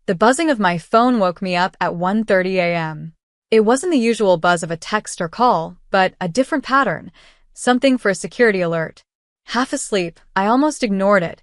The buzzing of my phone woke me up at 1:30 a.m. It wasn't the usual buzz of a text or call, but a different pattern, something for a security alert. Half asleep, I almost ignored it,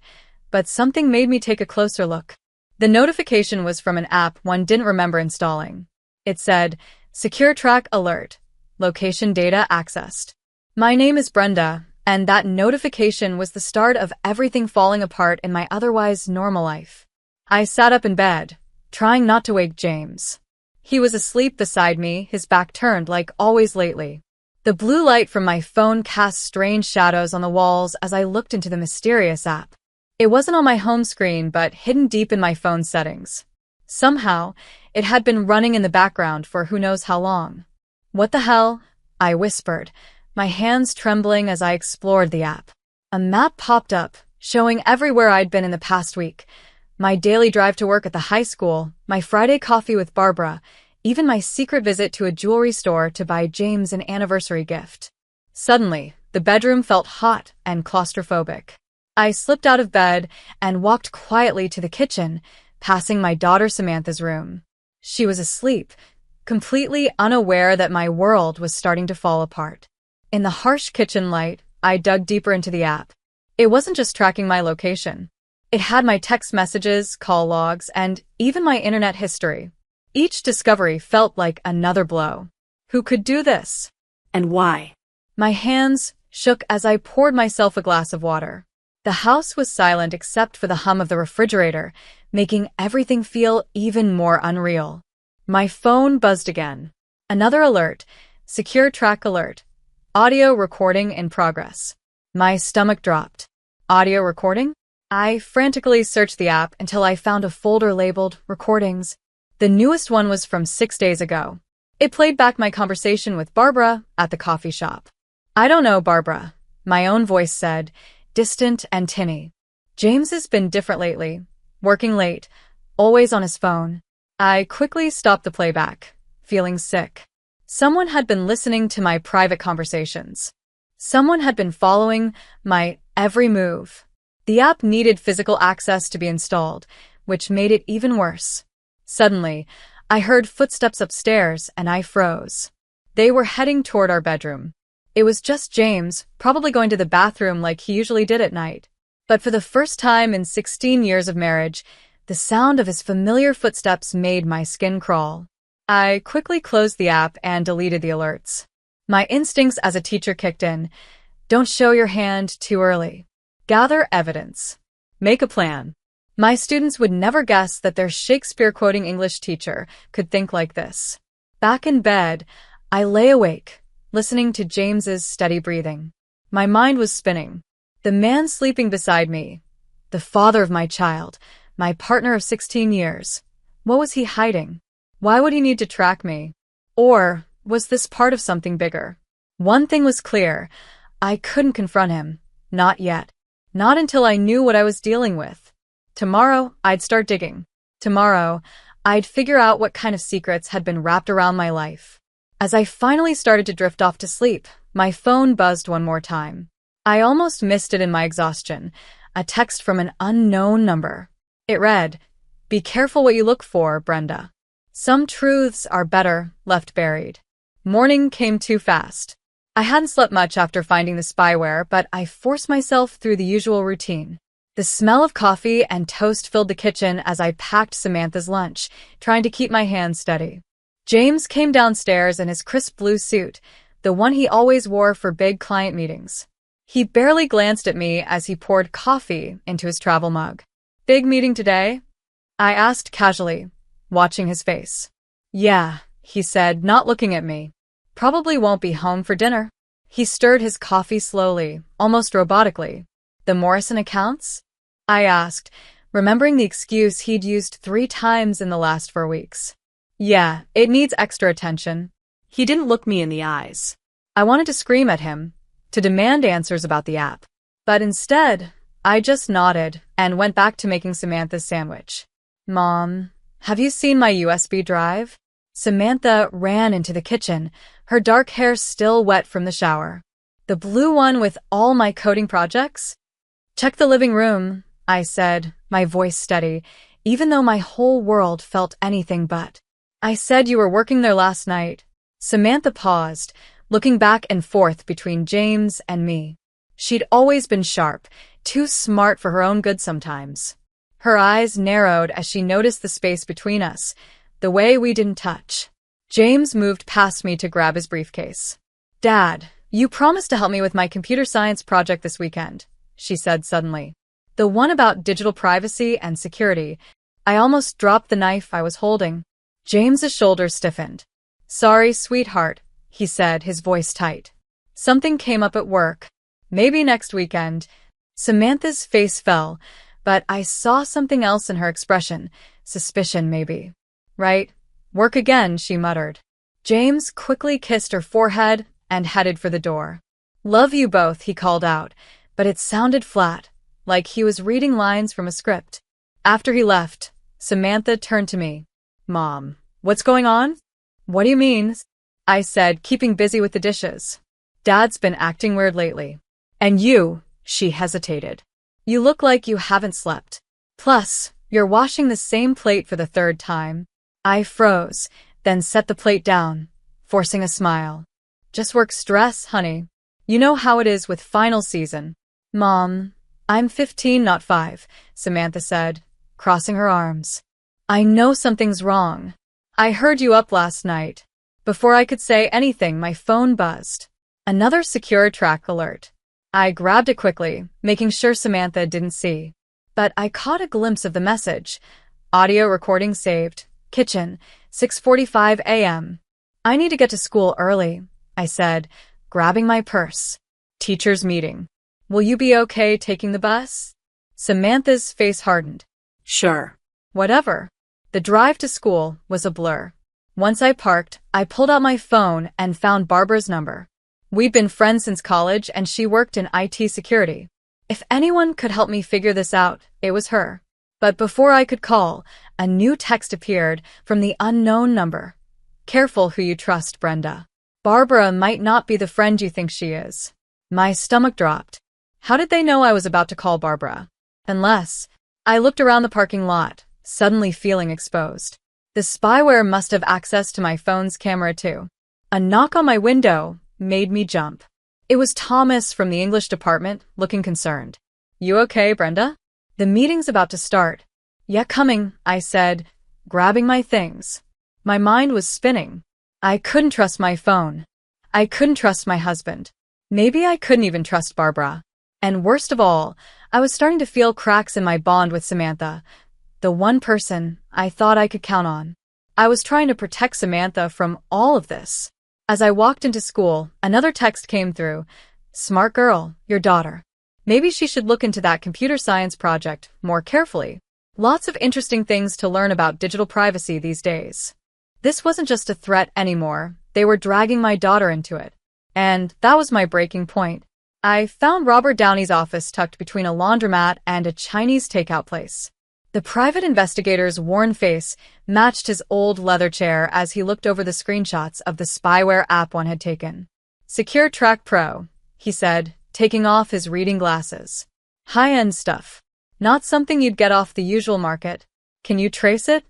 but something made me take a closer look. The notification was from an app one didn't remember installing. It said, "Secure Track Alert. Location data accessed." My name is Brenda, and that notification was the start of everything falling apart in my otherwise normal life. I sat up in bed, trying not to wake James. He was asleep beside me, his back turned like always lately. The blue light from my phone cast strange shadows on the walls as I looked into the mysterious app. It wasn't on my home screen, but hidden deep in my phone settings. Somehow, it had been running in the background for who knows how long. "What the hell?" I whispered, my hands trembling as I explored the app. A map popped up, showing everywhere I'd been in the past week. My daily drive to work at the high school, my Friday coffee with Barbara, even my secret visit to a jewelry store to buy James an anniversary gift. Suddenly, the bedroom felt hot and claustrophobic. I slipped out of bed and walked quietly to the kitchen, passing my daughter Samantha's room. She was asleep, completely unaware that my world was starting to fall apart. In the harsh kitchen light, I dug deeper into the app. It wasn't just tracking my location. It had my text messages, call logs, and even my internet history. Each discovery felt like another blow. Who could do this? And why? My hands shook as I poured myself a glass of water. The house was silent except for the hum of the refrigerator, making everything feel even more unreal. My phone buzzed again. Another alert. Secure Track Alert. Audio recording in progress. My stomach dropped. Audio recording? I frantically searched the app until I found a folder labeled Recordings. The newest one was from 6 days ago. It played back my conversation with Barbara at the coffee shop. "I don't know, Barbara," my own voice said, distant and tinny. "James has been different lately, working late, always on his phone." I quickly stopped the playback, feeling sick. Someone had been listening to my private conversations. Someone had been following my every move. The app needed physical access to be installed, which made it even worse. Suddenly, I heard footsteps upstairs and I froze. They were heading toward our bedroom. It was just James, probably going to the bathroom like he usually did at night. But for the first time in 16 years of marriage, the sound of his familiar footsteps made my skin crawl. I quickly closed the app and deleted the alerts. My instincts as a teacher kicked in. Don't show your hand too early. Gather evidence. Make a plan. My students would never guess that their Shakespeare-quoting English teacher could think like this. Back in bed, I lay awake, listening to James's steady breathing. My mind was spinning. The man sleeping beside me, the father of my child, my partner of 16 years. What was he hiding? Why would he need to track me? Or was this part of something bigger? One thing was clear. I couldn't confront him. Not yet. Not until I knew what I was dealing with. Tomorrow, I'd start digging. Tomorrow, I'd figure out what kind of secrets had been wrapped around my life. As I finally started to drift off to sleep, my phone buzzed one more time. I almost missed it in my exhaustion. A text from an unknown number. It read, "Be careful what you look for, Brenda. Some truths are better left buried." Morning came too fast. I hadn't slept much after finding the spyware, but I forced myself through the usual routine. The smell of coffee and toast filled the kitchen as I packed Samantha's lunch, trying to keep my hands steady. James came downstairs in his crisp blue suit, the one he always wore for big client meetings. He barely glanced at me as he poured coffee into his travel mug. "Big meeting today?" I asked casually, watching his face. "Yeah," he said, not looking at me. "Probably won't be home for dinner." He stirred his coffee slowly, almost robotically. "The Morrison accounts?" I asked, remembering the excuse he'd used 3 times in the last 4 weeks. "Yeah, it needs extra attention." He didn't look me in the eyes. I wanted to scream at him, to demand answers about the app. But instead, I just nodded and went back to making Samantha's sandwich. "Mom, have you seen my USB drive?" Samantha ran into the kitchen, her dark hair still wet from the shower. "The blue one with all my coding projects?" "Check the living room," I said, my voice steady. even though my whole world felt anything but. I said you were working there last night. Samantha paused, looking back and forth between James and me. She'd always been sharp, too smart for her own good sometimes. Her eyes narrowed as she noticed the space between us, the way we didn't touch. James moved past me to grab his briefcase. "Dad, you promised to help me with my computer science project this weekend," she said suddenly. "The one about digital privacy and security." I almost dropped the knife I was holding. James's shoulders stiffened. "Sorry, sweetheart," he said, his voice tight. "Something came up at work. Maybe next weekend." Samantha's face fell, but I saw something else in her expression. Suspicion, maybe. "Right. Work again," she muttered. James quickly kissed her forehead and headed for the door. "Love you both," he called out, but it sounded flat, like he was reading lines from a script. After he left, Samantha turned to me. "Mom, what's going on?" "What do you mean?" I said, keeping busy with the dishes. "Dad's been acting weird lately." "And you," she hesitated. "You look like you haven't slept. Plus, you're washing the same plate for the third time." I froze, then set the plate down, forcing a smile. "Just work stress, honey. You know how it is with final season." "Mom, I'm 15, not 5, Samantha said, crossing her arms. "I know something's wrong. I heard you up last night." Before I could say anything, my phone buzzed. Another secure track alert. I grabbed it quickly, making sure Samantha didn't see. But I caught a glimpse of the message. Audio recording saved. Kitchen, 6:45 a.m. "I need to get to school early," I said, grabbing my purse. "Teacher's meeting. Will you be okay taking the bus?" Samantha's face hardened. Sure. Whatever. The drive to school was a blur. Once I parked, I pulled out my phone and found Barbara's number. We'd been friends since college, and she worked in IT security. If anyone could help me figure this out, it was her. But before I could call, a new text appeared from the unknown number. "Careful who you trust, Brenda. Barbara might not be the friend you think she is." My stomach dropped. How did they know I was about to call Barbara? Unless I looked around the parking lot, suddenly feeling exposed. The spyware must have access to my phone's camera too. A knock on my window made me jump. It was Thomas from the English department, looking concerned. "You okay, Brenda?" "The meeting's about to start." "Yeah, coming," I said, grabbing my things. My mind was spinning. I couldn't trust my phone. I couldn't trust my husband. Maybe I couldn't even trust Barbara. And worst of all, I was starting to feel cracks in my bond with Samantha, the one person I thought I could count on. I was trying to protect Samantha from all of this. As I walked into school, another text came through. "Smart girl, your daughter. Maybe she should look into that computer science project more carefully." Lots of interesting things to learn about digital privacy these days. This wasn't just a threat anymore. They were dragging my daughter into it. And that was my breaking point. I found Robert Downey's office tucked between a laundromat and a Chinese takeout place. The private investigator's worn face matched his old leather chair as he looked over the screenshots of the spyware app one had taken. "Secure Track Pro," he said, taking off his reading glasses. "High-end stuff. Not something you'd get off the usual market. Can you trace it?"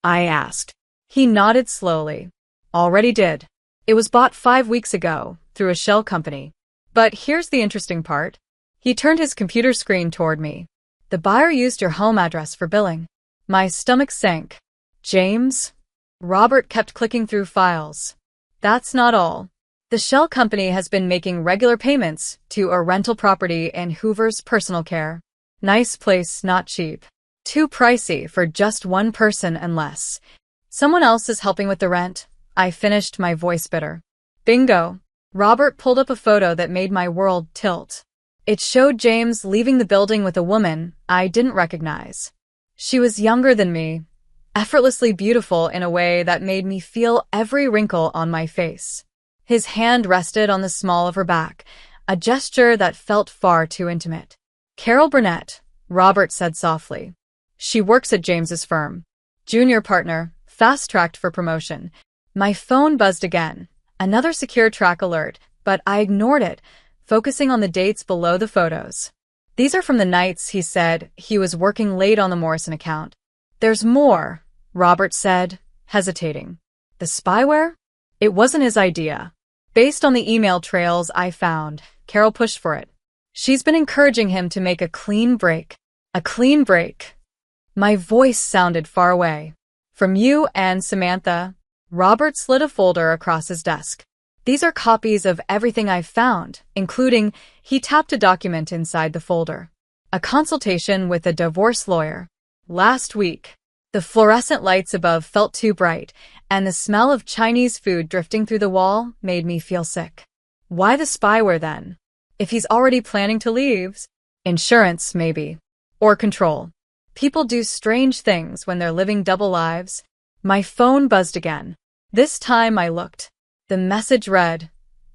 I asked. He nodded slowly. "Already did. It was bought 5 weeks ago through a shell company. But here's the interesting part." He turned his computer screen toward me. "The buyer used your home address for billing." My stomach sank. "James?" Robert kept clicking through files. "That's not all. The shell company has been making regular payments to a rental property in Hoover's personal care. Nice place, not cheap. Too pricey for just one person unless someone else is helping with the rent." I finished, my voice bitter. "Bingo." Robert pulled up a photo that made my world tilt. It showed James leaving the building with a woman I didn't recognize. She was younger than me, effortlessly beautiful in a way that made me feel every wrinkle on my face. His hand rested on the small of her back, a gesture that felt far too intimate. "Carol Burnett," Robert said softly. "She works at James's firm. Junior partner, fast-tracked for promotion." My phone buzzed again. Another secure track alert, but I ignored it, focusing on the dates below the photos. "These are from the nights," he said. He was working late on the Morrison account. There's more, Robert said, hesitating. The spyware? It wasn't his idea. Based on the email trails I found, Carol pushed for it. She's been encouraging him to make a clean break. A clean break. My voice sounded far away. From you and Samantha. Robert slid a folder across his desk. These are copies of everything I've found, including, he tapped a document inside the folder. A consultation with a divorce lawyer. Last week. The fluorescent lights above felt too bright, and the smell of Chinese food drifting through the wall made me feel sick. Why the spyware then? If he's already planning to leave? Insurance, maybe. Or control. People do strange things when they're living double lives. My phone buzzed again. This time I looked. The message read,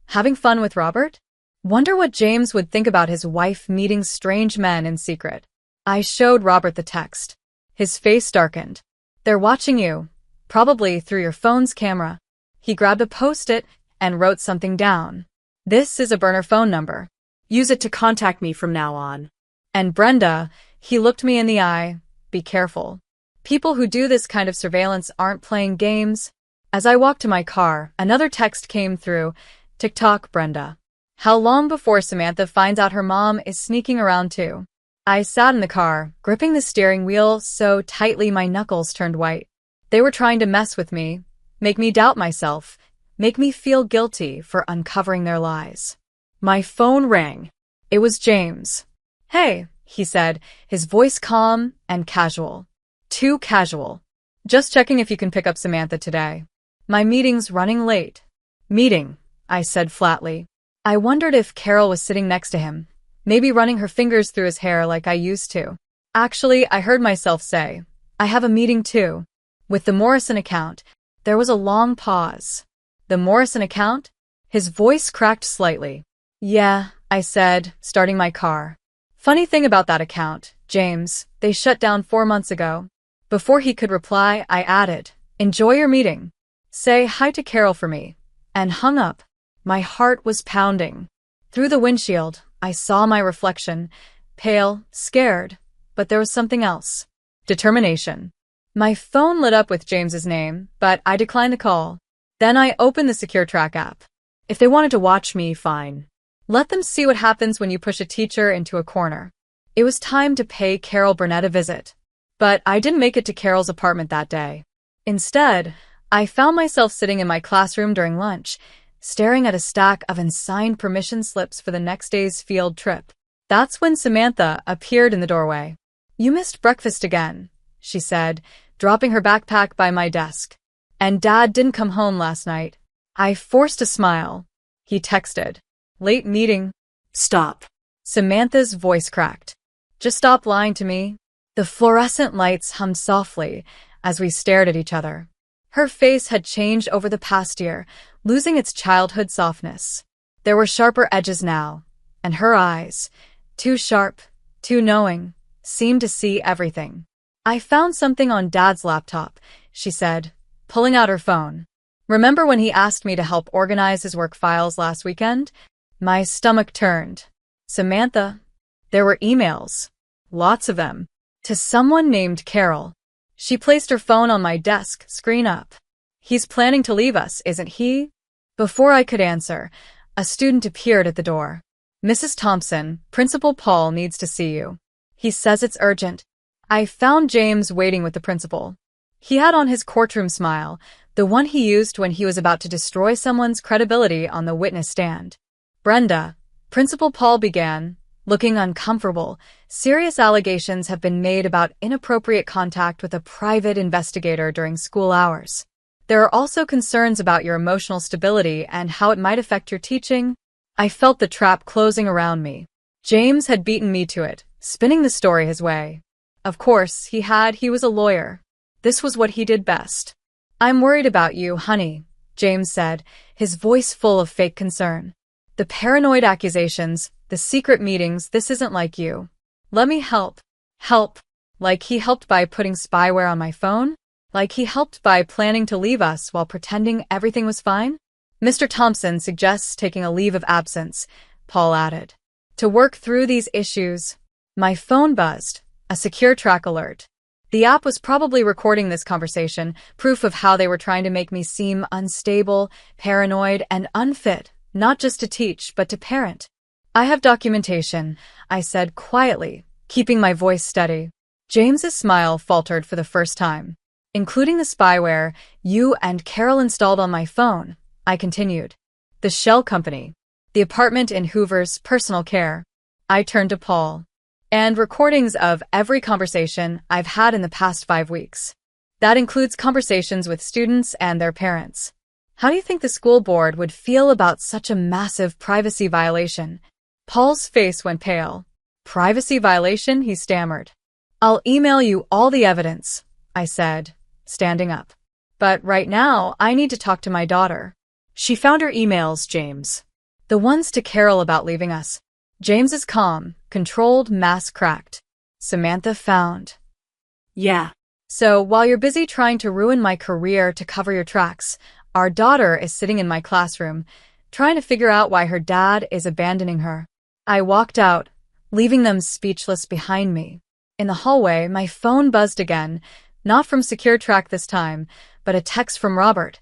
"Having fun with Robert? Wonder what James would think about his wife meeting strange men in secret." I showed Robert the text. His face darkened. "They're watching you, probably through your phone's camera." He grabbed a post-it and wrote something down. "This is a burner phone number. Use it to contact me from now on." And Brenda, he looked me in the eye, "Be careful. People who do this kind of surveillance aren't playing games." As I walked to my car, another text came through. "TikTok, Brenda. How long before Samantha finds out her mom is sneaking around too?" I sat in the car, gripping the steering wheel so tightly my knuckles turned white. They were trying to mess with me, make me doubt myself, make me feel guilty for uncovering their lies. My phone rang. It was James. "Hey," he said, his voice calm and casual. Too casual. "Just checking if you can pick up Samantha today. My meeting's running late." "Meeting," I said flatly. I wondered if Carol was sitting next to him, maybe running her fingers through his hair like I used to. Actually, I heard myself say, "I have a meeting too." With the Morrison account, there was a long pause. "The Morrison account?" His voice cracked slightly. "Yeah," I said, starting my car. "Funny thing about that account, James, they shut down 4 months ago." Before he could reply, I added, "Enjoy your meeting. Say hi to Carol for me," and hung up. My heart was pounding. Through the windshield, I saw my reflection, pale, scared, but there was something else. Determination. My phone lit up with James's name, but I declined the call. Then I opened the Secure Track app. If they wanted to watch me, fine. Let them see what happens when you push a teacher into a corner. It was time to pay Carol Burnett a visit. But I didn't make it to Carol's apartment that day. Instead, I found myself sitting in my classroom during lunch, staring at a stack of unsigned permission slips for the next day's field trip. That's when Samantha appeared in the doorway. "You missed breakfast again," she said, dropping her backpack by my desk. "And Dad didn't come home last night." I forced a smile. He texted, "Late meeting." "Stop." Samantha's voice cracked. "Just stop lying to me." The fluorescent lights hummed softly as we stared at each other. Her face had changed over the past year, losing its childhood softness. There were sharper edges now, and her eyes, too sharp, too knowing, seemed to see everything. "I found something on Dad's laptop," she said, pulling out her phone. "Remember when he asked me to help organize his work files last weekend?" My stomach turned. "Samantha." There were emails. Lots of them. To someone named Carol. She placed her phone on my desk, screen up. "He's planning to leave us, isn't he?" Before I could answer, a student appeared at the door. "Mrs. Thompson, Principal Paul needs to see you. He says it's urgent." I found James waiting with the principal. He had on his courtroom smile, the one he used when he was about to destroy someone's credibility on the witness stand. "Brenda," Principal Paul began, looking uncomfortable, "serious allegations have been made about inappropriate contact with a private investigator during school hours. There are also concerns about your emotional stability and how it might affect your teaching." I felt the trap closing around me. James had beaten me to it, spinning the story his way. Of course, he was a lawyer. This was what he did best. "I'm worried about you, honey," James said, his voice full of fake concern. "The paranoid accusations, the secret meetings, this isn't like you. Let me help." Help? Like he helped by putting spyware on my phone? Like he helped by planning to leave us while pretending everything was fine? "Mr. Thompson suggests taking a leave of absence," Paul added, "to work through these issues." My phone buzzed, a secure track alert. The app was probably recording this conversation, proof of how they were trying to make me seem unstable, paranoid, and unfit, not just to teach, but to parent. I have documentation, I said quietly, keeping my voice steady. James's smile faltered for the first time. Including the spyware you and Carol installed on my phone, I continued. The shell company. The apartment in Hoover's personal care. I turned to Paul. And recordings of every conversation I've had in the past 5 weeks. That includes conversations with students and their parents. How do you think the school board would feel about such a massive privacy violation? Paul's face went pale. Privacy violation, he stammered. I'll email you all the evidence, I said, standing up. But right now, I need to talk to my daughter. She found her emails, James. The ones to Carol about leaving us. James's calm, controlled mask cracked. Samantha found. Yeah. So while you're busy trying to ruin my career to cover your tracks, our daughter is sitting in my classroom, trying to figure out why her dad is abandoning her. I walked out, leaving them speechless behind me. In the hallway, my phone buzzed again, not from Secure Track this time, but a text from Robert.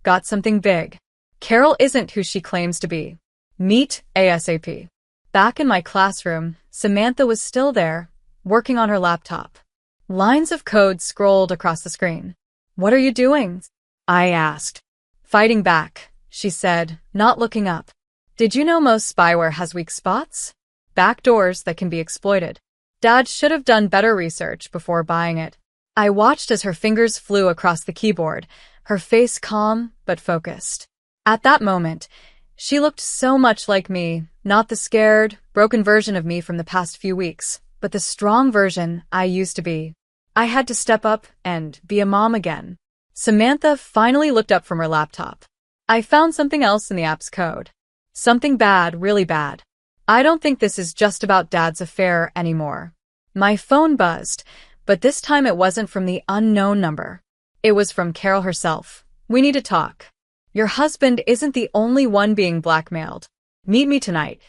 Got something big. Carol isn't who she claims to be. Meet ASAP. Back in my classroom, Samantha was still there, working on her laptop. Lines of code scrolled across the screen. What are you doing? I asked. Fighting back, she said, not looking up. Did you know most spyware has weak spots? Backdoors that can be exploited. Dad should have done better research before buying it. I watched as her fingers flew across the keyboard, her face calm but focused. At that moment, she looked so much like me, not the scared, broken version of me from the past few weeks, but the strong version I used to be. I had to step up and be a mom again. Samantha finally looked up from her laptop. I found something else in the app's code. Something bad, really bad. I don't think this is just about Dad's affair anymore. My phone buzzed, but this time it wasn't from the unknown number. It was from Carol herself. We need to talk. Your husband isn't the only one being blackmailed. Meet me tonight.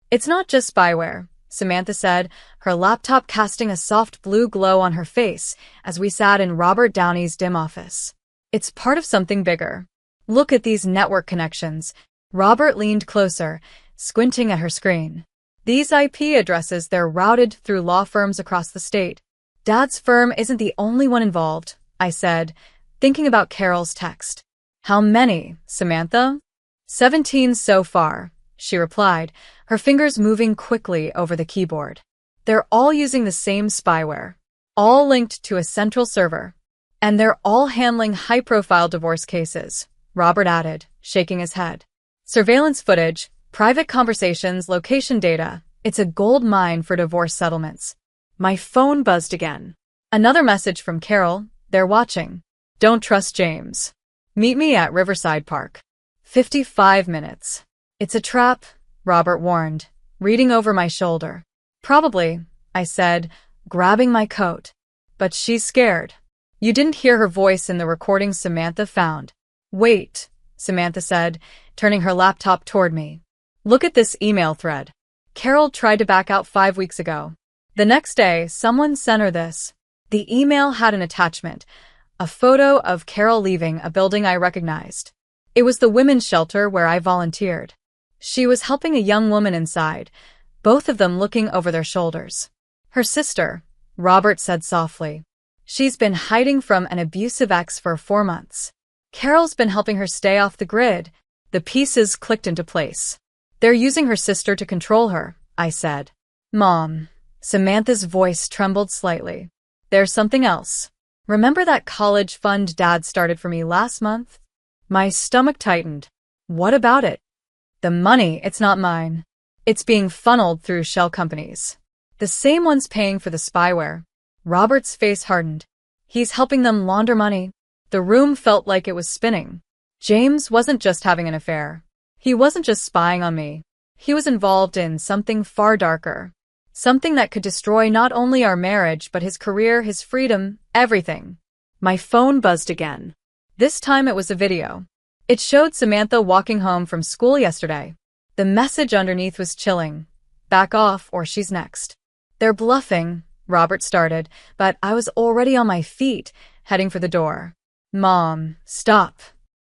It's not just spyware, Samantha said, her laptop casting a soft blue glow on her face as we sat in Robert Downey's dim office. It's part of something bigger. Look at these network connections. Robert leaned closer, squinting at her screen. These IP addresses, they're routed through law firms across the state. Dad's firm isn't the only one involved, I said, thinking about Carol's text. How many, Samantha? 17 so far, she replied, her fingers moving quickly over the keyboard. They're all using the same spyware, all linked to a central server. And they're all handling high-profile divorce cases, Robert added, shaking his head. Surveillance footage, private conversations, location data. It's a gold mine for divorce settlements. My phone buzzed again. Another message from Carol. They're watching. Don't trust James. Meet me at Riverside Park. 55 minutes. It's a trap, Robert warned, reading over my shoulder. Probably, I said, grabbing my coat. But she's scared. You didn't hear her voice in the recording Samantha found. Wait, Samantha said, turning her laptop toward me. Look at this email thread. Carol tried to back out 5 weeks ago. The next day, someone sent her this. The email had an attachment, a photo of Carol leaving a building I recognized. It was the women's shelter where I volunteered. She was helping a young woman inside, both of them looking over their shoulders. Her sister, Robert said softly. She's been hiding from an abusive ex for 4 months. Carol's been helping her stay off the grid. The pieces clicked into place. They're using her sister to control her, I said. Mom. Samantha's voice trembled slightly. There's something else. Remember that college fund Dad started for me last month? My stomach tightened. What about it? The money, it's not mine. It's being funneled through shell companies. The same ones paying for the spyware. Robert's face hardened. He's helping them launder money. The room felt like it was spinning. James wasn't just having an affair. He wasn't just spying on me. He was involved in something far darker. Something that could destroy not only our marriage but his career, his freedom, everything. My phone buzzed again. This time it was a video. It showed Samantha walking home from school yesterday. The message underneath was chilling. Back off or she's next. They're bluffing, Robert started, but I was already on my feet, heading for the door. Mom, stop.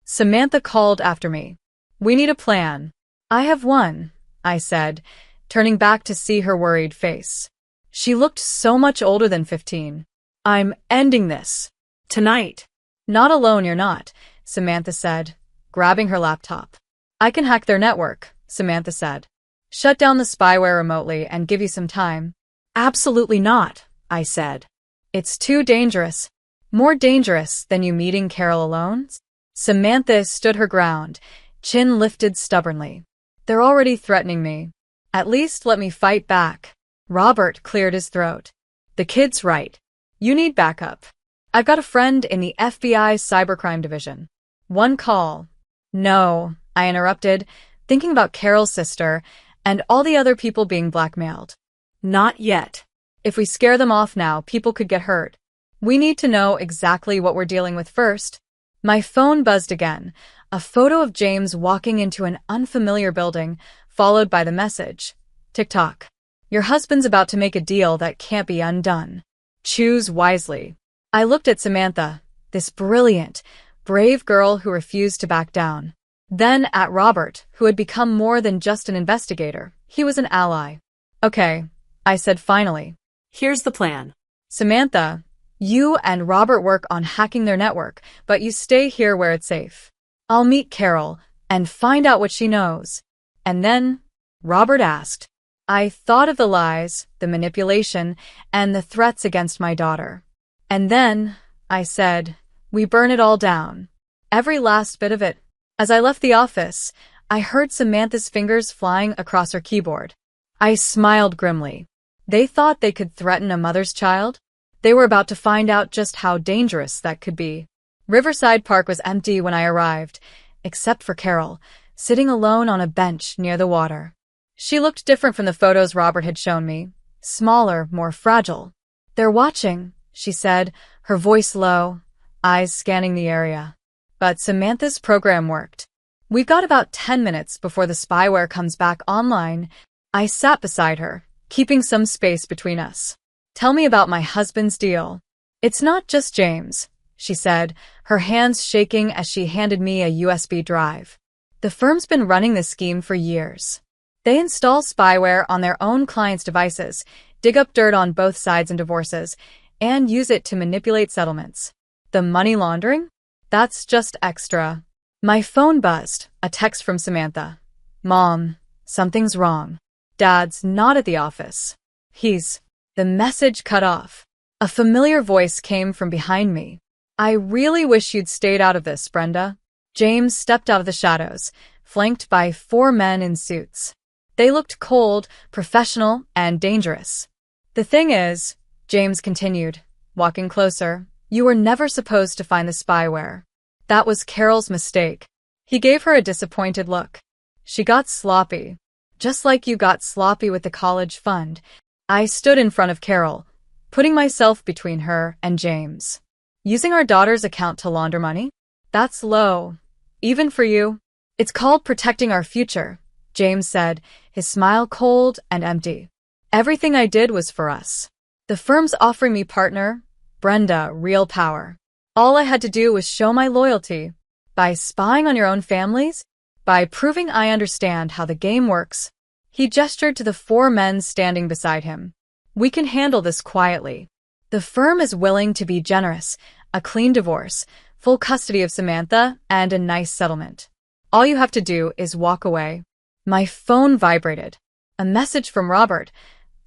Samantha called after me. We need a plan. I have one, I said, turning back to see her worried face. She looked so much older than 15. I'm ending this. Tonight. Not alone, you're not, Samantha said, grabbing her laptop. I can hack their network, Samantha said. Shut down the spyware remotely and give you some time. Absolutely not, I said. It's too dangerous. More dangerous than you meeting Carol alone? Samantha stood her ground, chin lifted stubbornly. They're already threatening me. At least let me fight back. Robert cleared his throat. The kid's right. You need backup. I've got a friend in the FBI cybercrime division. One call. No, I interrupted, thinking about Carol's sister and all the other people being blackmailed. Not yet. If we scare them off now, people could get hurt. We need to know exactly what we're dealing with first. My phone buzzed again, a photo of James walking into an unfamiliar building, followed by the message. TikTok. Your husband's about to make a deal that can't be undone. Choose wisely. I looked at Samantha, this brilliant, brave girl who refused to back down. Then at Robert, who had become more than just an investigator. He was an ally. Okay, I said finally. Here's the plan. Samantha, you and Robert work on hacking their network, but you stay here where it's safe. I'll meet Carol and find out what she knows. And then, Robert asked. I thought of the lies, the manipulation, and the threats against my daughter. And then, I said, we burn it all down. Every last bit of it. As I left the office, I heard Samantha's fingers flying across her keyboard. I smiled grimly. They thought they could threaten a mother's child? They were about to find out just how dangerous that could be. Riverside Park was empty when I arrived, except for Carol, sitting alone on a bench near the water. She looked different from the photos Robert had shown me, smaller, more fragile. They're watching, she said, her voice low, eyes scanning the area. But Samantha's program worked. We've got about 10 minutes before the spyware comes back online. I sat beside her, keeping some space between us. Tell me about my husband's deal. It's not just James, she said, her hands shaking as she handed me a USB drive. The firm's been running this scheme for years. They install spyware on their own clients' devices, dig up dirt on both sides in divorces, and use it to manipulate settlements. The money laundering? That's just extra. My phone buzzed, a text from Samantha. Mom, something's wrong. Dad's not at the office. The message cut off. A familiar voice came from behind me. I really wish you'd stayed out of this, Brenda. James stepped out of the shadows, flanked by 4 men in suits. They looked cold, professional, and dangerous. The thing is, James continued, walking closer, you were never supposed to find the spyware. That was Carol's mistake. He gave her a disappointed look. She got sloppy. Just like you got sloppy with the college fund. I stood in front of Carol, putting myself between her and James. Using our daughter's account to launder money? That's low. Even for you. It's called protecting our future, James said, his smile cold and empty. Everything I did was for us. The firm's offering me partner, Brenda, real power. All I had to do was show my loyalty. By spying on your own families? By proving I understand how the game works. He gestured to the 4 men standing beside him. We can handle this quietly. The firm is willing to be generous, a clean divorce, full custody of Samantha, and a nice settlement. All you have to do is walk away. My phone vibrated. A message from Robert.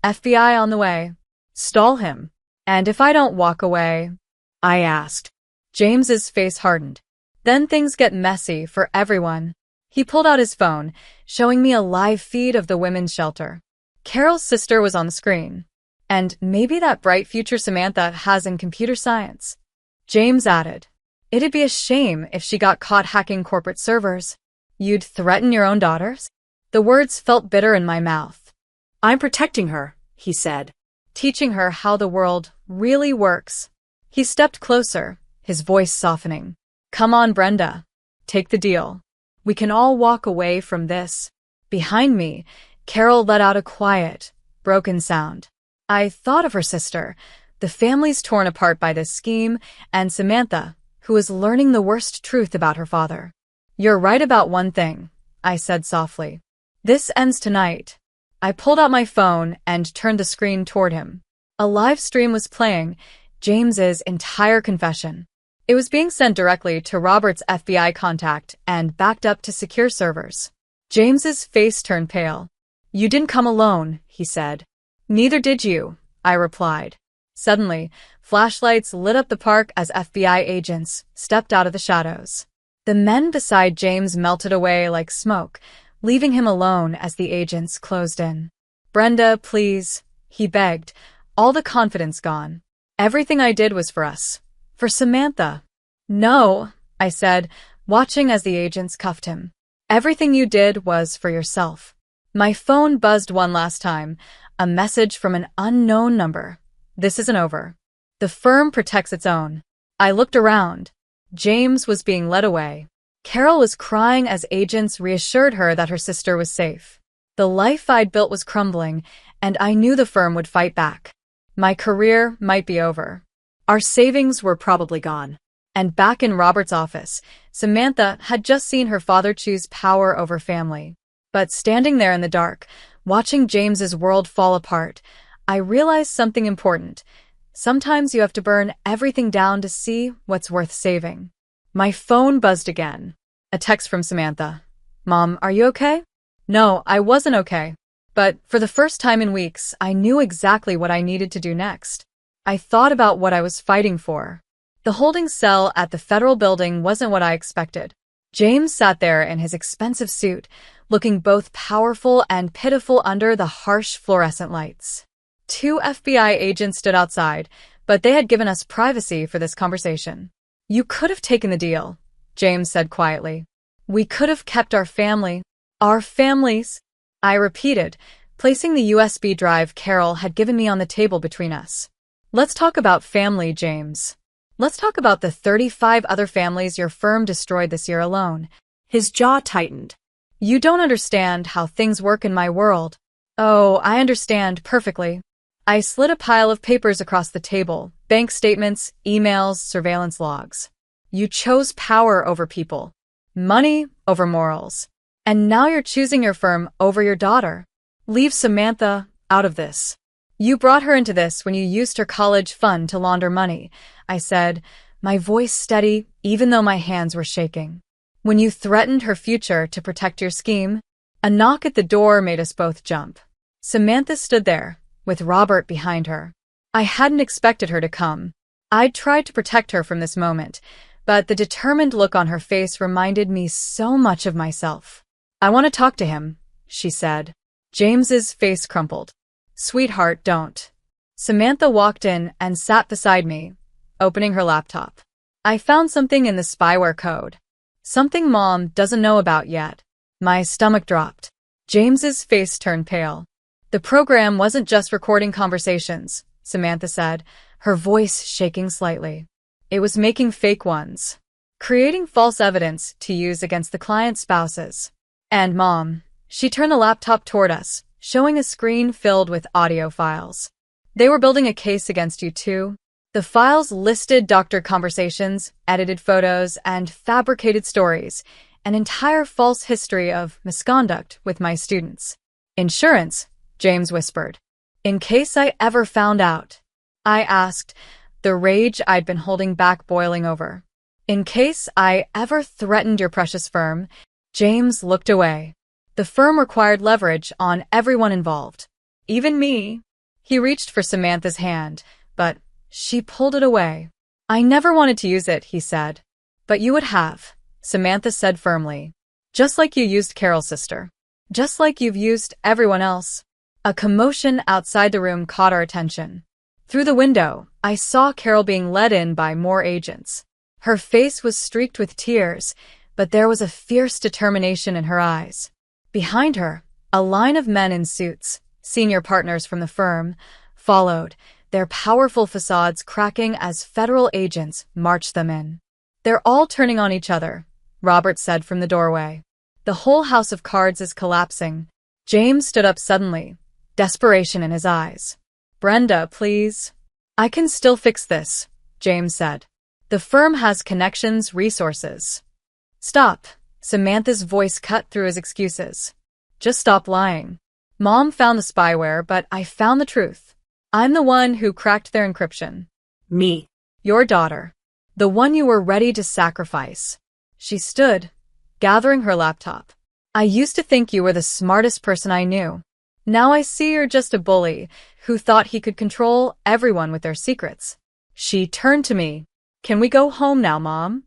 FBI on the way. Stall him. And if I don't walk away? I asked. James's face hardened. Then things get messy for everyone. He pulled out his phone, showing me a live feed of the women's shelter. Carol's sister was on the screen. And maybe that bright future Samantha has in computer science. James added, it'd be a shame if she got caught hacking corporate servers. You'd threaten your own daughters? The words felt bitter in my mouth. I'm protecting her, he said. Teaching her how the world really works. He stepped closer, his voice softening. Come on, Brenda. Take the deal. We can all walk away from this. Behind me, Carol let out a quiet, broken sound. I thought of her sister, the families torn apart by this scheme, and Samantha, who was learning the worst truth about her father. "You're right about one thing," I said softly. "This ends tonight." I pulled out my phone and turned the screen toward him. A live stream was playing, James's entire confession. It was being sent directly to Robert's FBI contact and backed up to secure servers. James's face turned pale. "You didn't come alone," he said. "Neither did you," I replied. Suddenly, flashlights lit up the park as FBI agents stepped out of the shadows. The men beside James melted away like smoke, leaving him alone as the agents closed in. "Brenda, please," he begged, all the confidence gone. "Everything I did was for us. For Samantha." "No," I said, watching as the agents cuffed him. "Everything you did was for yourself." My phone buzzed one last time, a message from an unknown number. "This isn't over. The firm protects its own." I looked around. James was being led away. Carol was crying as agents reassured her that her sister was safe. The life I'd built was crumbling, and I knew the firm would fight back. My career might be over. Our savings were probably gone. And back in Robert's office, Samantha had just seen her father choose power over family. But standing there in the dark, watching James's world fall apart, I realized something important. Sometimes you have to burn everything down to see what's worth saving. My phone buzzed again. A text from Samantha. "Mom, are you okay?" No, I wasn't okay. But for the first time in weeks, I knew exactly what I needed to do next. I thought about what I was fighting for. The holding cell at the federal building wasn't what I expected. James sat there in his expensive suit, looking both powerful and pitiful under the harsh fluorescent lights. 2 FBI agents stood outside, but they had given us privacy for this conversation. "You could have taken the deal," James said quietly. "We could have kept our family." "Our families," I repeated, placing the USB drive Carol had given me on the table between us. "Let's talk about family, James. Let's talk about the 35 other families your firm destroyed this year alone." His jaw tightened. "You don't understand how things work in my world." "Oh, I understand perfectly." I slid a pile of papers across the table, bank statements, emails, surveillance logs. "You chose power over people, money over morals. And now you're choosing your firm over your daughter. Leave Samantha out of this. You brought her into this when you used her college fund to launder money," I said, my voice steady even though my hands were shaking. "When you threatened her future to protect your scheme." A knock at the door made us both jump. Samantha stood there, with Robert behind her. I hadn't expected her to come. I'd tried to protect her from this moment, but the determined look on her face reminded me so much of myself. "I want to talk to him," she said. James's face crumpled. "Sweetheart, don't." Samantha walked in and sat beside me, opening her laptop. "I found something in the spyware code. Something Mom doesn't know about yet." My stomach dropped. James's face turned pale. "The program wasn't just recording conversations," Samantha said, her voice shaking slightly. "It was making fake ones. Creating false evidence to use against the client's spouses. And Mom." She turned the laptop toward us, showing a screen filled with audio files. "They were building a case against you too." The files listed doctored conversations, edited photos, and fabricated stories, an entire false history of misconduct with my students. "Insurance," James whispered. "In case I ever found out." I asked, the rage I'd been holding back boiling over. "In case I ever threatened your precious firm." James looked away. The firm required leverage on everyone involved. Even me. He reached for Samantha's hand, but she pulled it away. "I never wanted to use it," he said. "But you would have," Samantha said firmly. "Just like you used Carol's sister. Just like you've used everyone else." A commotion outside the room caught our attention. Through the window, I saw Carol being led in by more agents. Her face was streaked with tears, but there was a fierce determination in her eyes. Behind her, a line of men in suits, senior partners from the firm, followed, their powerful facades cracking as federal agents marched them in. "They're all turning on each other," Robert said from the doorway. "The whole house of cards is collapsing." James stood up suddenly, desperation in his eyes. Brenda, please. I can still fix this, James said. The firm has connections, resources. Stop. Samantha's voice cut through his excuses. Just stop lying. Mom found the spyware, but I found the truth. I'm the one who cracked their encryption. Me. Your daughter. The one you were ready to sacrifice. She stood, gathering her laptop. I used to think you were the smartest person I knew. Now I see you're just a bully who thought he could control everyone with their secrets. She turned to me. Can we go home now, Mom?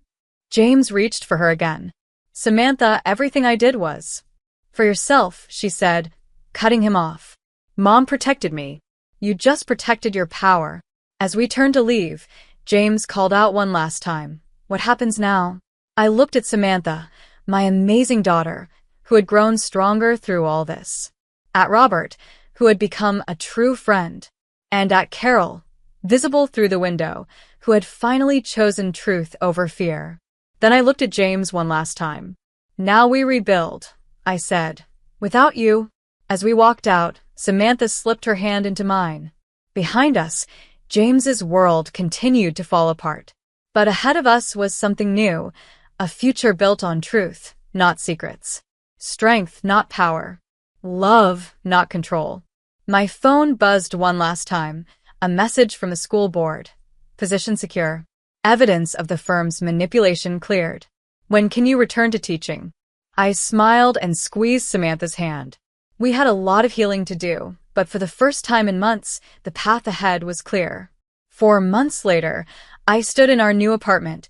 James reached for her again. Samantha, everything I did was for yourself, she said, cutting him off. Mom protected me. You just protected your power. As we turned to leave, James called out one last time. What happens now? I looked at Samantha, my amazing daughter, who had grown stronger through all this. At Robert, who had become a true friend. And at Carol, visible through the window, who had finally chosen truth over fear. Then I looked at James one last time. Now we rebuild, I said. Without you. As we walked out, Samantha slipped her hand into mine. Behind us, James's world continued to fall apart. But ahead of us was something new, a future built on truth, not secrets. Strength, not power. Love, not control. My phone buzzed one last time, a message from the school board. Position secure. Evidence of the firm's manipulation cleared. When can you return to teaching? I smiled and squeezed Samantha's hand. We had a lot of healing to do, but for the first time in months, the path ahead was clear. 4 months later, I stood in our new apartment,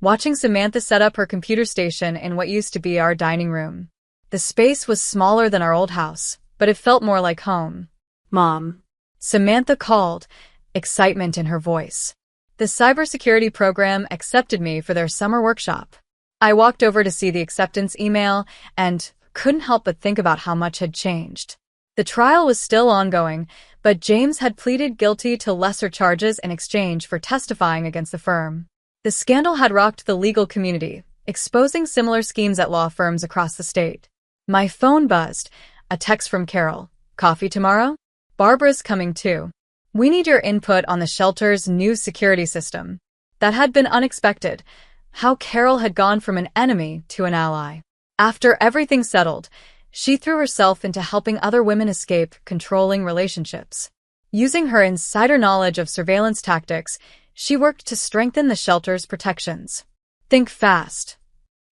watching Samantha set up her computer station in what used to be our dining room. The space was smaller than our old house, but it felt more like home. Mom. Samantha called, excitement in her voice. The cybersecurity program accepted me for their summer workshop. I walked over to see the acceptance email and couldn't help but think about how much had changed. The trial was still ongoing, but James had pleaded guilty to lesser charges in exchange for testifying against the firm. The scandal had rocked the legal community, exposing similar schemes at law firms across the state. My phone buzzed, a text from Carol. Coffee tomorrow? Barbara's coming too. We need your input on the shelter's new security system. That had been unexpected, how Carol had gone from an enemy to an ally. After everything settled, she threw herself into helping other women escape controlling relationships. Using her insider knowledge of surveillance tactics, she worked to strengthen the shelter's protections. Think fast.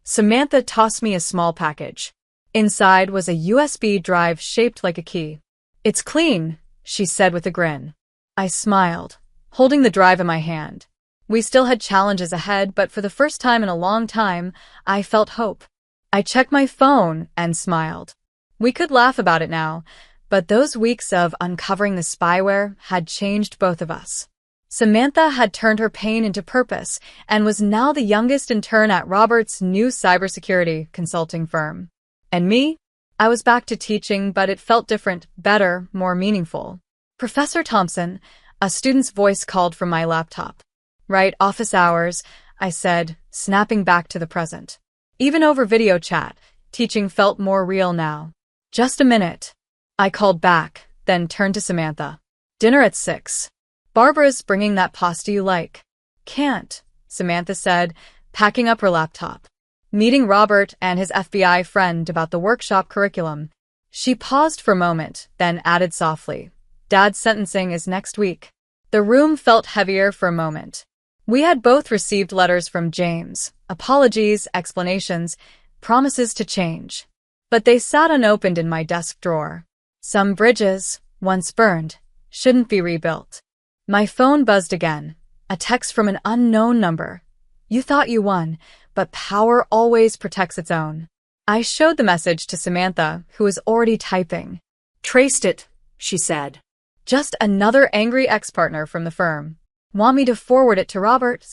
Samantha tossed me a small package. Inside was a USB drive shaped like a key. It's clean, she said with a grin. I smiled, holding the drive in my hand. We still had challenges ahead, but for the first time in a long time, I felt hope. I checked my phone and smiled. We could laugh about it now, but those weeks of uncovering the spyware had changed both of us. Samantha had turned her pain into purpose and was now the youngest intern at Robert's new cybersecurity consulting firm. And me? I was back to teaching, but it felt different, better, more meaningful. Professor Thompson, a student's voice called from my laptop. Right, office hours, I said, snapping back to the present. Even over video chat, teaching felt more real now. Just a minute. I called back, then turned to Samantha. Dinner at 6. Barbara's bringing that pasta you like. Can't, Samantha said, packing up her laptop. Meeting Robert and his FBI friend about the workshop curriculum. She paused for a moment, then added softly. Dad's sentencing is next week. The room felt heavier for a moment. We had both received letters from James, apologies, explanations, promises to change. But they sat unopened in my desk drawer. Some bridges, once burned, shouldn't be rebuilt. My phone buzzed again, a text from an unknown number. You thought you won, but power always protects its own. I showed the message to Samantha, who was already typing. Traced it, she said. Just another angry ex-partner from the firm. Want me to forward it to Robert?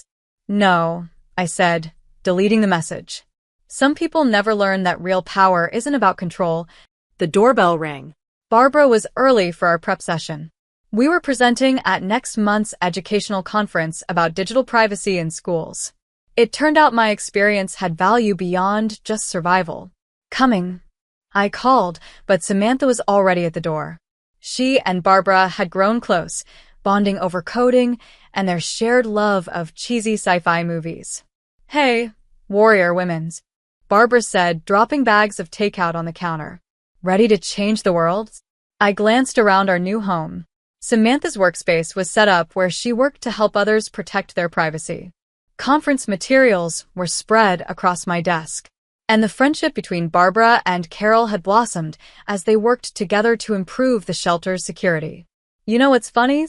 No, I said, deleting the message. Some people never learn that real power isn't about control. The doorbell rang. Barbara was early for our prep session. We were presenting at next month's educational conference about digital privacy in schools. It turned out my experience had value beyond just survival. Coming. I called, but Samantha was already at the door. She and Barbara had grown close, bonding over coding and their shared love of cheesy sci-fi movies. "Hey, warrior women's," Barbara said, dropping bags of takeout on the counter. "Ready to change the world?" I glanced around our new home. Samantha's workspace was set up where she worked to help others protect their privacy. Conference materials were spread across my desk. And the friendship between Barbara and Carol had blossomed as they worked together to improve the shelter's security. "You know what's funny?"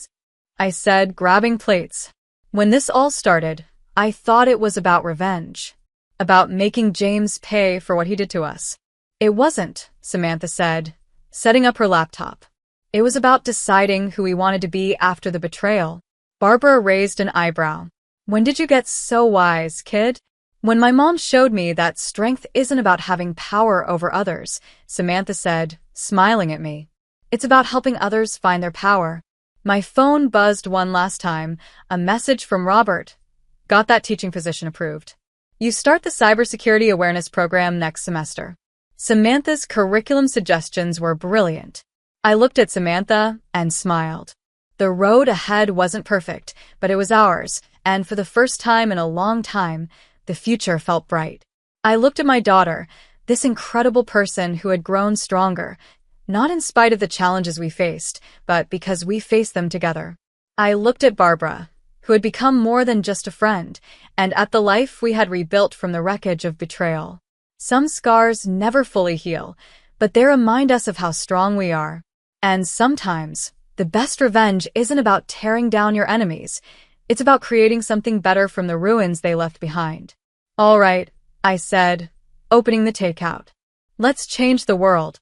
I said, grabbing plates. "When this all started, I thought it was about revenge. About making James pay for what he did to us." "It wasn't," Samantha said, setting up her laptop. "It was about deciding who we wanted to be after the betrayal." Barbara raised an eyebrow. "When did you get so wise, kid?" "When my mom showed me that strength isn't about having power over others," Samantha said, smiling at me. "It's about helping others find their power." My phone buzzed one last time, a message from Robert. "Got that teaching position approved. You start the cybersecurity awareness program next semester." Samantha's curriculum suggestions were brilliant. I looked at Samantha and smiled. The road ahead wasn't perfect, but it was ours, and for the first time in a long time, the future felt bright. I looked at my daughter, this incredible person who had grown stronger, not in spite of the challenges we faced, but because we faced them together. I looked at Barbara, who had become more than just a friend, and at the life we had rebuilt from the wreckage of betrayal. Some scars never fully heal, but they remind us of how strong we are. And sometimes, the best revenge isn't about tearing down your enemies. It's about creating something better from the ruins they left behind. "All right," I said, opening the takeout. "Let's change the world."